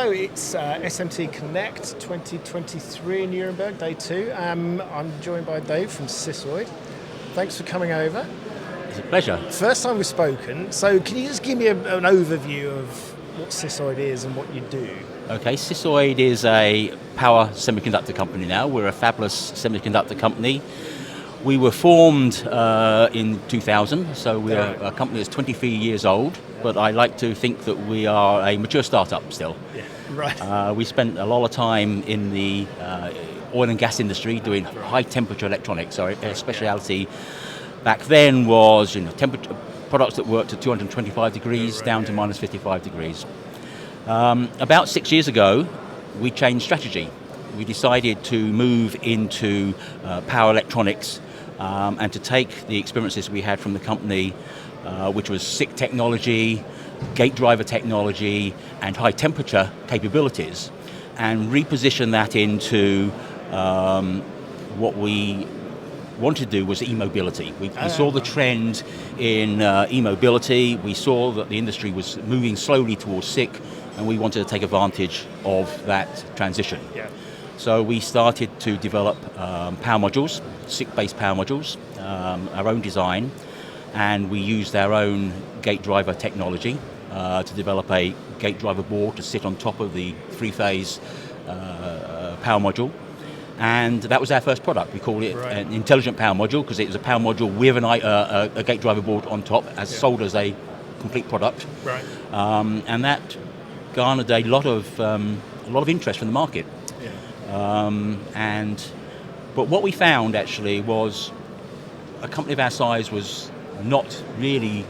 So it's SMTConnect 2023 in Nuremberg, day 2. I'm joined by Dave from CISSOID. Thanks for coming over. It's a pleasure. First time we've spoken, so can you just give me an overview of what CISSOID is and what you do? Okay, CISSOID is a power semiconductor company now. We're a fabless semiconductor company. We were formed in 2000, so we're a company that's 23 years old, but I like to think that we are a mature startup still. Yeah, right. We spent a lot of time in the oil and gas industry doing high temperature electronics. Our speciality back then was temperature products that worked at 225 degrees down to minus 55 degrees. About 6 years ago, we changed strategy. We decided to move into power electronics and to take the experiences we had from the company, which was SiC technology, gate driver technology, and high temperature capabilities, and reposition that into what we wanted to do was e-mobility. We saw the trend in e-mobility. We saw that the industry was moving slowly towards SiC, and we wanted to take advantage of that transition. Yeah. So we started to develop power modules, SiC-based power modules, our own design, and we used our own gate driver technology to develop a gate driver board to sit on top of the three-phase power module. And that was our first product. We called it an intelligent power module because it was a power module with a gate driver board on top, sold as a complete product. Right. And that garnered a lot of interest from the market. Yeah. But what we found actually was a company of our size was not really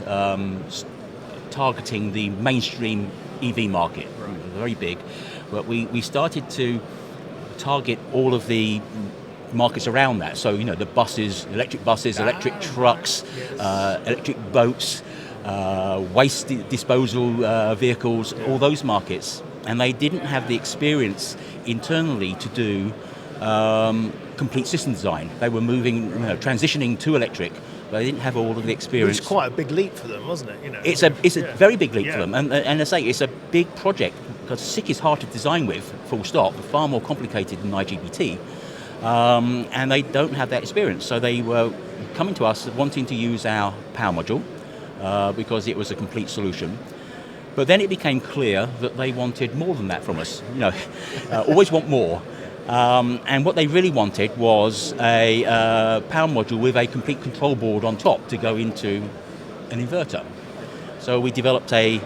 targeting the mainstream EV market. Right. It was very big, but we started to target all of the markets around that. So the buses, electric trucks, electric boats, waste disposal vehicles, all those markets, and they didn't have the experience internally to do complete system design. They were moving, transitioning to electric, but they didn't have all of the experience. It was quite a big leap for them, wasn't it? It's a very big leap for them, and I say it's a big project because SiC is hard to design with, full stop, far more complicated than IGBT, and they don't have that experience. So they were coming to us wanting to use our power module because it was a complete solution. But then it became clear that they wanted more than that from us. Always want more. And what they really wanted was a power module with a complete control board on top to go into an inverter. So we developed a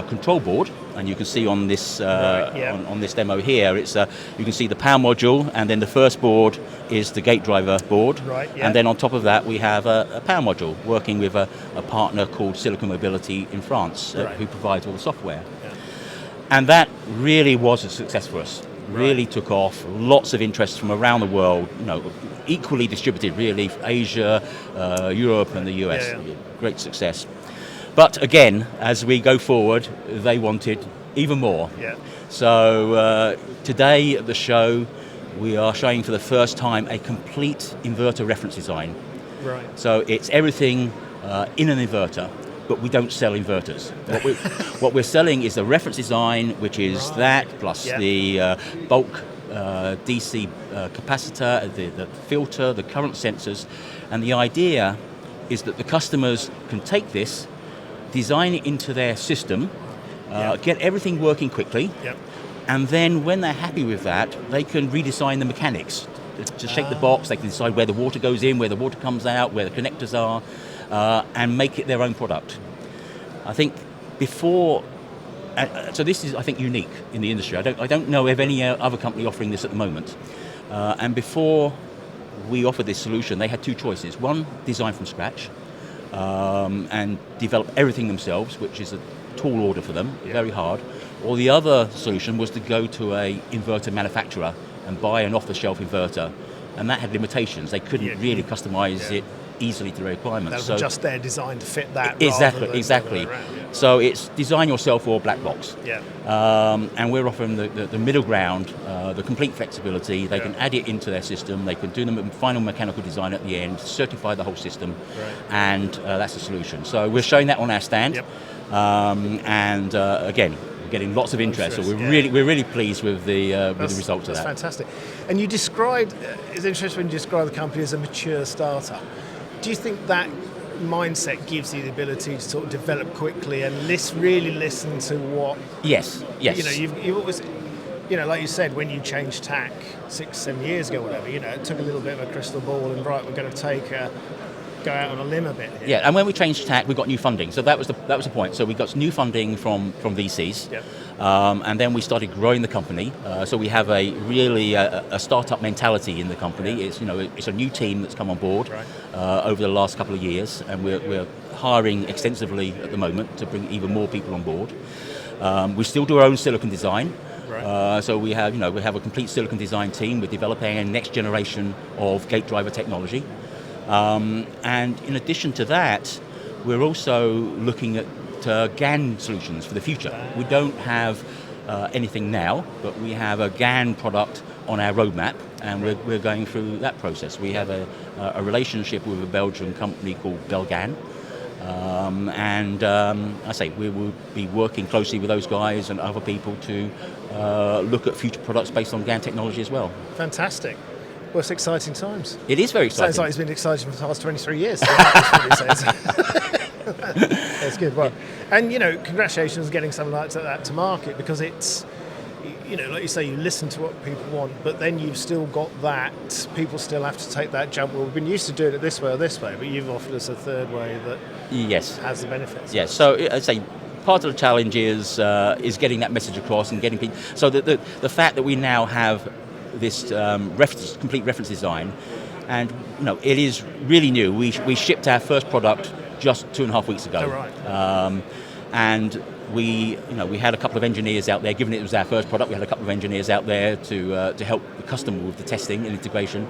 control board, and you can see on this on this demo here, you can see the power module, and then the first board is the gate driver board, and then on top of that we have a power module working with a partner called Silicon Mobility in France, who provides all the software. Yeah. And that really was a success for us. Really took off, lots of interest from around the world, equally distributed really, Asia, Europe and the US. Yeah. Great success. But again, as we go forward, they wanted even more. Yeah. So today at the show, we are showing for the first time a complete inverter reference design. Right. So it's everything in an inverter, but we don't sell inverters. What we're selling is the reference design, which is that plus the bulk DC capacitor, the filter, the current sensors, and the idea is that the customers can take this, design it into their system, get everything working quickly, and then when they're happy with that, they can redesign the mechanics. To shake the box, they can decide where the water goes in, where the water comes out, where the connectors are, and make it their own product. I think before, so this is, I think, unique in the industry. I don't know of any other company offering this at the moment. And before we offered this solution, they had two choices. One, design from scratch and develop everything themselves, which is a tall order for them, very hard. Or the other solution was to go to a inverter manufacturer and buy an off-the-shelf inverter, and that had limitations. They couldn't really customize it easily to their requirements. That was just their design to fit that. Exactly. So it's design yourself or black box. Yeah. And we're offering the middle ground, the complete flexibility. They can add it into their system. They can do the final mechanical design at the end, certify the whole system, and that's the solution. So we're showing that on our stand. Yep. And again, We're getting lots of interest, so we're yeah. really pleased with the results of that. That's fantastic. And you described, it's interesting when you describe the company as a mature startup. Do you think that mindset gives you the ability to sort of develop quickly and really listen to what... Yes. You've always... like you said, when you changed tack 6-7 years ago, whatever, it took a little bit of a crystal ball and right, we're going to go out on a limb a bit here. Yeah, and when we changed tack, we got new funding. So that was the point. So we got new funding from VCs, yep. And then we started growing the company. So we have a startup mentality in the company. It's it's a new team that's come on board over the last couple of years, and we're hiring extensively at the moment to bring even more people on board. We still do our own silicon design. Right. So we have a complete silicon design team. We're developing a next generation of gate driver technology, and in addition to that, we're also looking at GaN solutions for the future. We don't have anything now, but we have a GaN product on our roadmap, and we're going through that process. We have a relationship with a Belgian company called Belgan. I say we will be working closely with those guys and other people to look at future products based on GaN technology as well. Fantastic. Well, it's exciting times. It is very exciting. Sounds like it's been exciting for the past 23 years. That's good. Well, and congratulations on getting something like that to market, because it's, like you say, you listen to what people want, but then you've still got that, people still have to take that jump. Well, we've been used to doing it this way or this way, but you've offered us a third way that has the benefits. Yes, so I'd say part of the challenge is getting that message across and getting people. So the fact that we now have this complete reference design, and it is really new. We shipped our first product just 2.5 weeks ago. Oh, right. And we had a couple of engineers out there, given it was our first product, we had a couple of engineers out there to help the customer with the testing and integration.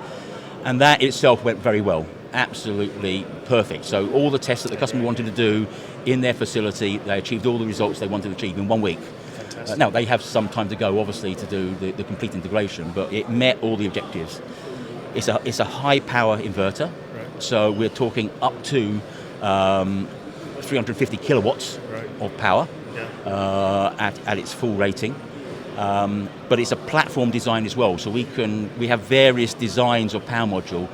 And that itself went very well, absolutely perfect. So all the tests that the customer wanted to do in their facility, they achieved all the results they wanted to achieve in 1 week. Now, they have some time to go, obviously, to do the complete integration, but it met all the objectives. It's a high-power inverter, right. So we're talking up to 350 kilowatts of power at its full rating. But it's a platform design as well, so we have various designs of power module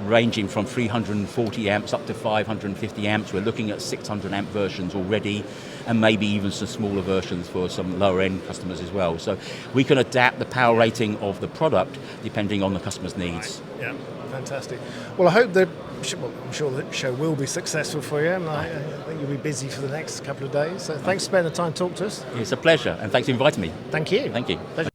ranging from 340 amps up to 550 amps. We're looking at 600 amp versions already, and maybe even some smaller versions for some lower end customers as well. So we can adapt the power rating of the product depending on the customer's needs. Right. Yeah, fantastic. Well, I hope I'm sure the show will be successful for you, and I think you'll be busy for the next couple of days. So thanks for spending the time to talk to us. It's a pleasure, and thanks for inviting me. Thank you. Thank you. Pleasure.